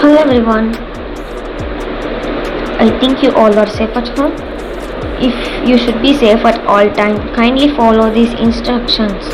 Hello everyone. I think you all are safe at home. If you should be safe at all time, kindly follow these instructions.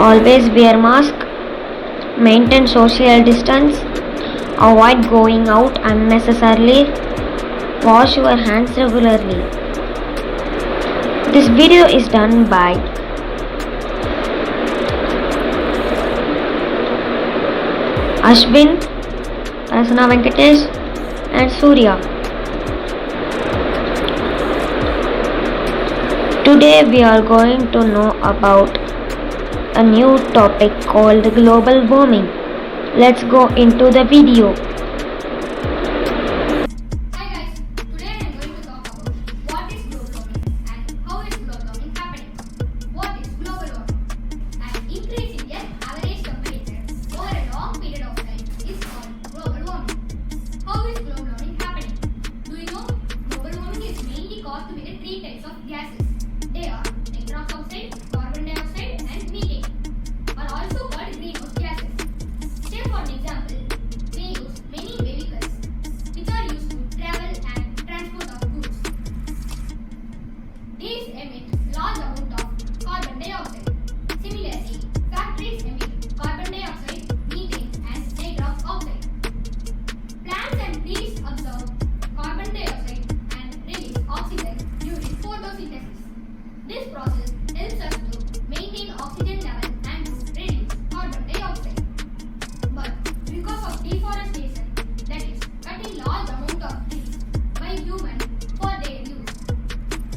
Always wear mask, maintain social distance, avoid going out unnecessarily, wash your hands regularly. This video is done by Ashwin, Asana Venkatesh and Surya. Today we are going to know about a new topic called global warming. Let's go into the video. Hi guys, today I am going to talk about what is global warming and how is global warming happening. What is global warming? An increase in Earth's average temperature over a long period of time is called global warming. How is global warming happening? Do you know global warming is mainly caused by the three types of gases. They are nitrous oxide, carbon dioxide and methane, are also called greenhouse gases. Say for example, we use many vehicles which are used to travel and transport of goods. These emit large amount of carbon dioxide. Similarly, factories emit carbon dioxide, methane and nitrous oxide. Plants and trees absorb carbon dioxide and release oxygen during photosynthesis. This process helps us to maintain oxygen level and to reduce carbon dioxide. But because of deforestation, that is cutting large amount of trees by human for their use,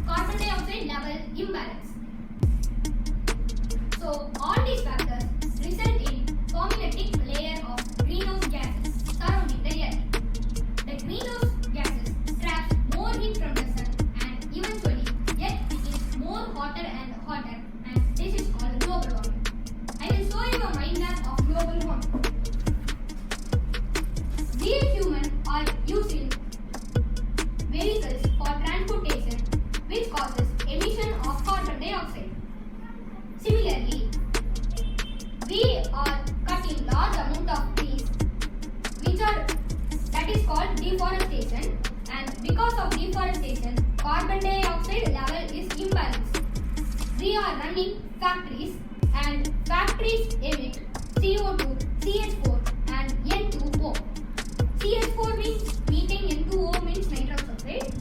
carbon dioxide level imbalance. So all these factors result in forming a thick layer of greenhouse gases surrounding the earth. The greenhouse gases traps more heat from the sun and eventually earth becomes more hotter and hotter, and this is called global warming. I will show you a mind map of global warming. We humans are using vehicles for transportation, which causes emission of carbon dioxide. Similarly, we are cutting large amount of trees, that is called deforestation, and because of deforestation, carbon dioxide level is imbalanced. We are running factories, and factories emit CO2, CH4 and N2O. CH4 means methane, N2O means nitrous oxide,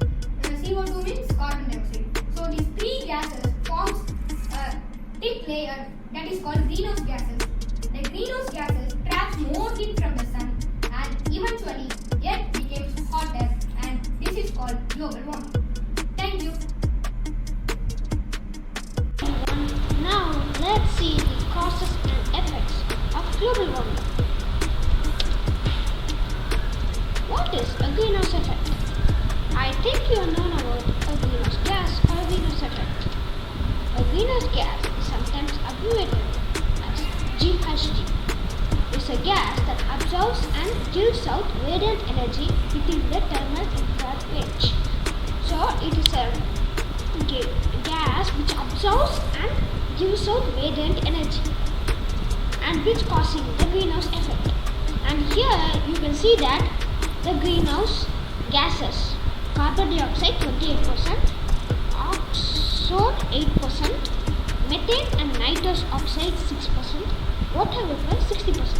CO2 means carbon dioxide. So these three gases forms a thick layer that is called greenhouse gases. The greenhouse gases traps more heat from the sun and eventually Earth becomes hotter, and this is called global warming. Thank you. Now let's see the causes and effects of global warming. What is a greenhouse effect? I think you know about a greenhouse gas or a greenhouse effect. A greenhouse gas is sometimes abbreviated as GHG. It's a gas that absorbs and gives out radiant energy within the thermal infrared range. So it is a gas which absorbs and gives out radiant energy, and which causing the greenhouse effect. And here you can see that the greenhouse gases: carbon dioxide 28%, ozone 8%, methane and nitrous oxide 6%, water vapor 60%.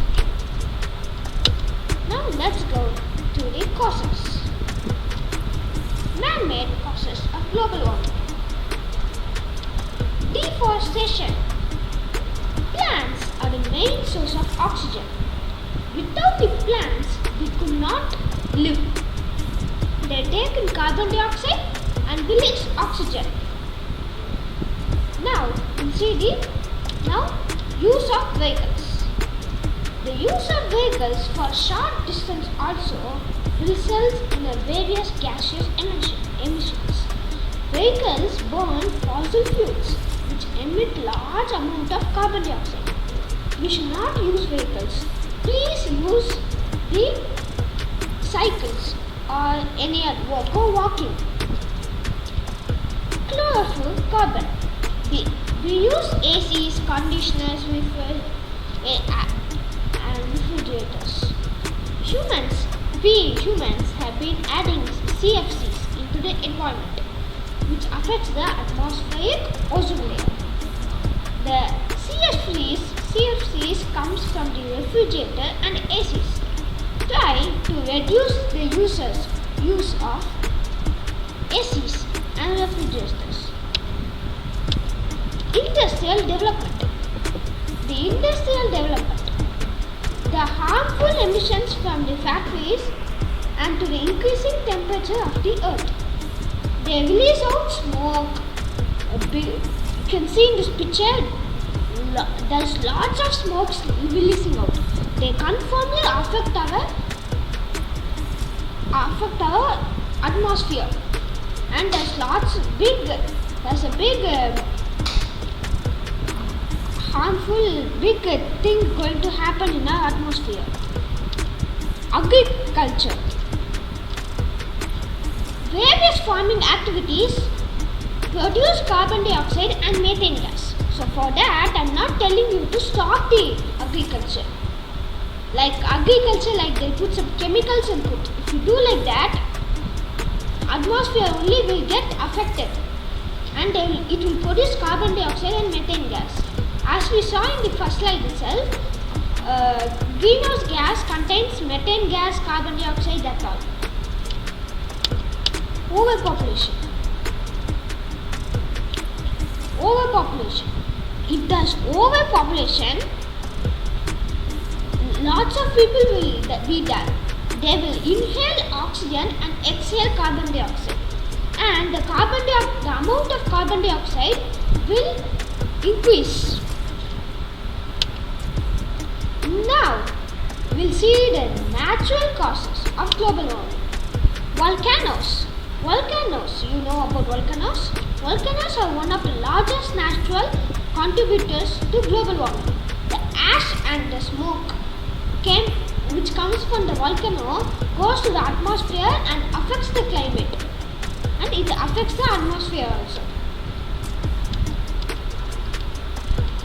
Now let's go to the causes. Man-made causes of global warming. Deforestation. Plants are the main source of oxygen. Without the plants, we could not live. They take in carbon dioxide and release oxygen. Now, we see the use of vehicles. The use of vehicles for short distance also results in a various gaseous emissions. Vehicles burn fossil fuels, which emit large amount of carbon dioxide. We should not use vehicles. Please use the cycles or any other go walking. Chlorofluorocarbon. We use ACs, conditioners, and refrigerators. we humans have been adding CFCs into the environment, which affects the atmospheric ozone layer. The CFCs comes from the refrigerator and ACs. Try to reduce the use of ACs and refrigerators. Industrial development. The harmful emissions from the factories and to the increasing temperature of the earth. They release out smoke. You can see in this picture, there's lots of smoke releasing out. They conformly affect our atmosphere, and there's a big harmful thing going to happen in our atmosphere. Agriculture. Various farming activities produce carbon dioxide and methane gas. So for that, I'm not telling you to stop the agriculture. Like they put some chemicals input. If you do like that, atmosphere only will get affected, and it will produce carbon dioxide and methane gas. As we saw in the first slide itself, greenhouse gas contains methane gas, carbon dioxide, that's all. Overpopulation. If there's overpopulation, lots of people will be there. They will inhale oxygen and exhale carbon dioxide, and the amount of carbon dioxide will increase. Now, we'll see the natural causes of global warming. Volcanoes, you know about volcanoes? Volcanoes are one of the largest natural contributors to global warming. The ash and the smoke which comes from the volcano goes to the atmosphere and affects the climate, and it affects the atmosphere also.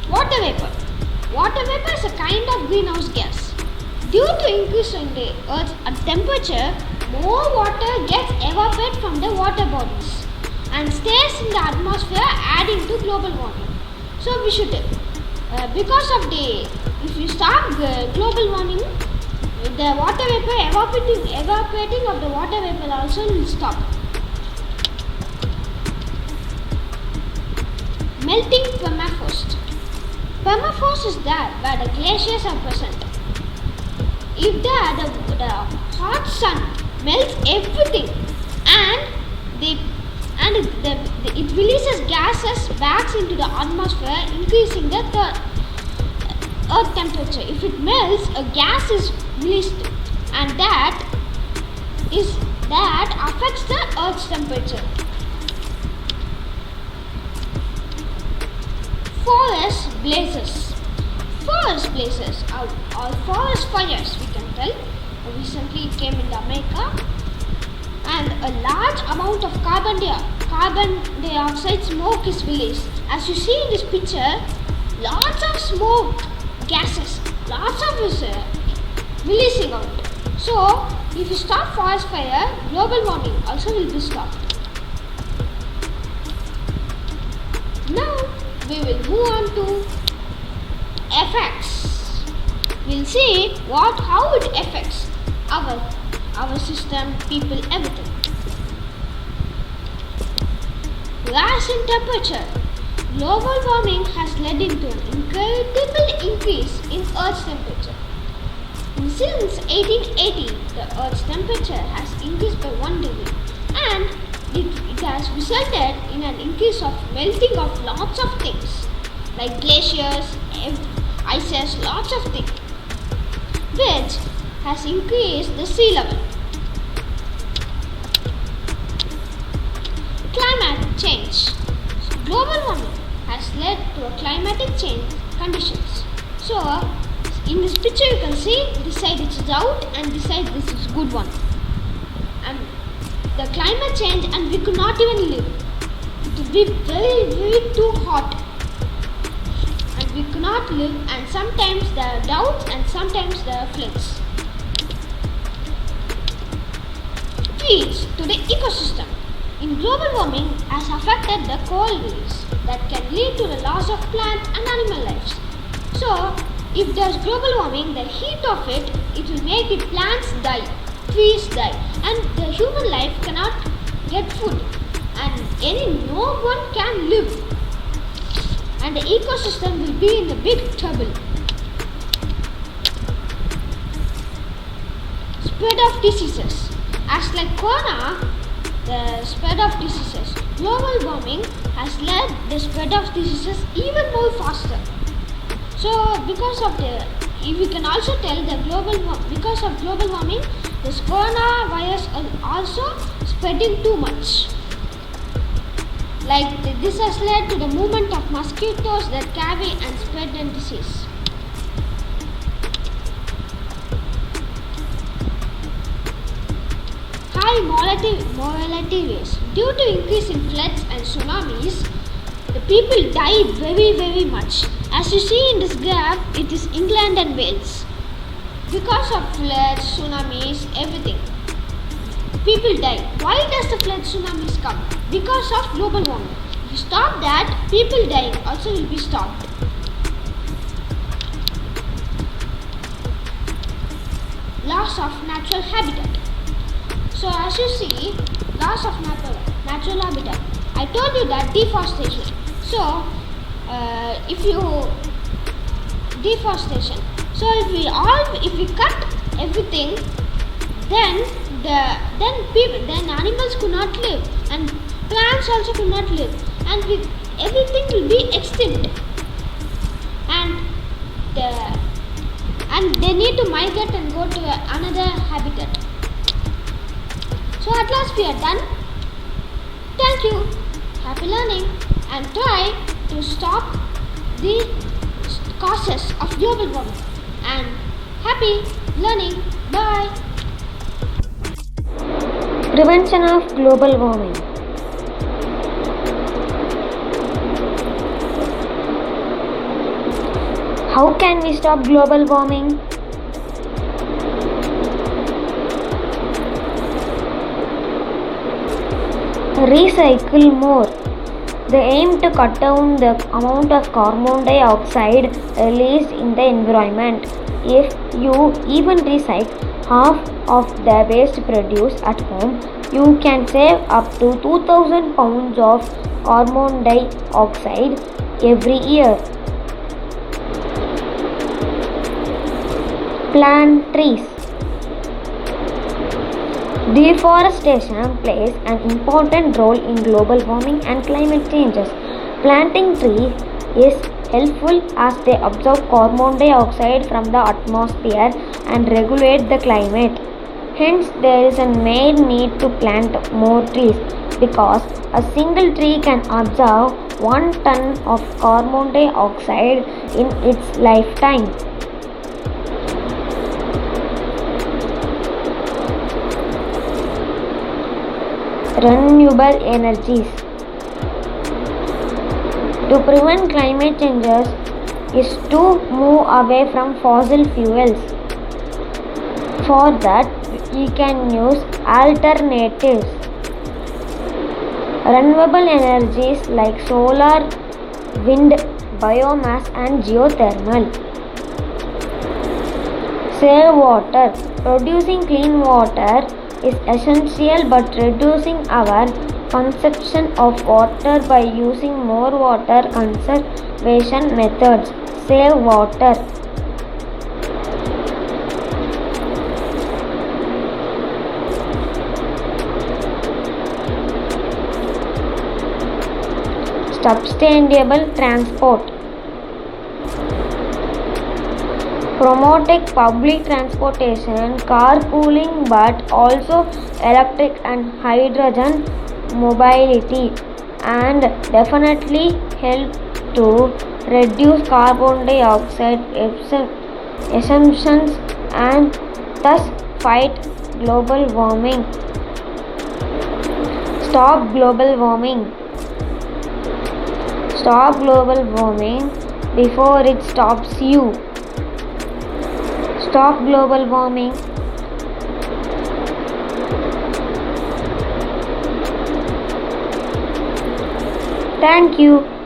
Water vapor is a kind of greenhouse gas. Due to increase in the Earth's temperature, more water gets evaporated from the water bodies and stays in the atmosphere, adding to global warming. So we should, if you stop global warming, the water vapor evaporating of the water vapor also will stop. Melting permafrost. Permafrost is there where the glaciers are present. If the hot sun melts everything, it releases gases back into the atmosphere, increasing the earth temperature. If it melts, a gas is released, and that affects the earth's temperature. Forest blazes or forest fires, we can tell. Recently it came in America, and a large amount of carbon dioxide smoke is released. As you see in this picture, lots of smoke gases, lots of is releasing out. So if you stop forest fire, global warming also will be stopped. Now we will move on to effects. We'll see how it affects our system, people, everything. Rise in temperature. Global warming has led into an incredible increase in Earth's temperature. Since 1880, the Earth's temperature has increased by 1 degree, and it has resulted in an increase of melting of lots of things like glaciers, ices, lots of things, which has increased the sea level. Climate change. Global warming has led to a climatic change conditions. So, in this picture you can see this side it is out and this side this is good one. And the climate change, and we could not even live. It would be very, very too hot. And we could not live, and sometimes there are droughts and sometimes there are floods. defeats to the ecosystem. In global warming has affected the coral reefs that can lead to the loss of plant and animal lives. So, if there's global warming, the heat of it will make the plants die, trees die, and the human life cannot get food, and no one can live, and the ecosystem will be in a big trouble. Spread of diseases. As like corona, the spread of diseases, global warming has led the spread of diseases even more faster. So we can also tell because of global warming, this coronavirus is also spreading too much. Like this has led to the movement of mosquitoes that carry and spread the disease. High mortality rates. Due to increase in floods and tsunamis, the people die very much. As you see in this graph, it is England and Wales. Because of floods, tsunamis, everything, people die. Why does the floods, tsunamis come? Because of global warming. If you stop that, people dying also will be stopped. Loss of natural habitat. So as you see, loss of natural habitat. I told you that deforestation. So deforestation. So if we cut everything, then animals could not live, and plants also could not live, and everything will be extinct, and they need to migrate and go to another habitat. So at last we are done. Thank you. Happy learning, and try to stop the causes of global warming. And happy learning. Bye. Prevention of global warming. How can we stop global warming? Recycle more. They aim to cut down the amount of carbon dioxide released in the environment. If you even recycle half of the waste produced at home, you can save up to 2000 pounds of carbon dioxide every year. Plant trees. Deforestation plays an important role in global warming and climate changes. Planting trees is helpful as they absorb carbon dioxide from the atmosphere and regulate the climate. Hence, there is a main need to plant more trees because a single tree can absorb 1 ton of carbon dioxide in its lifetime. Renewable energies. To prevent climate changes is to move away from fossil fuels. For that, we can use alternatives. Renewable energies like solar, wind, biomass and geothermal. Save water. Producing clean water is essential, but reducing our consumption of water by using more water conservation methods save water. Sustainable transport. Promoting public transportation, carpooling, but also electric and hydrogen mobility, and definitely help to reduce carbon dioxide emissions and thus fight global warming. Stop global warming. Stop global warming before it stops you. Stop global warming. Thank you.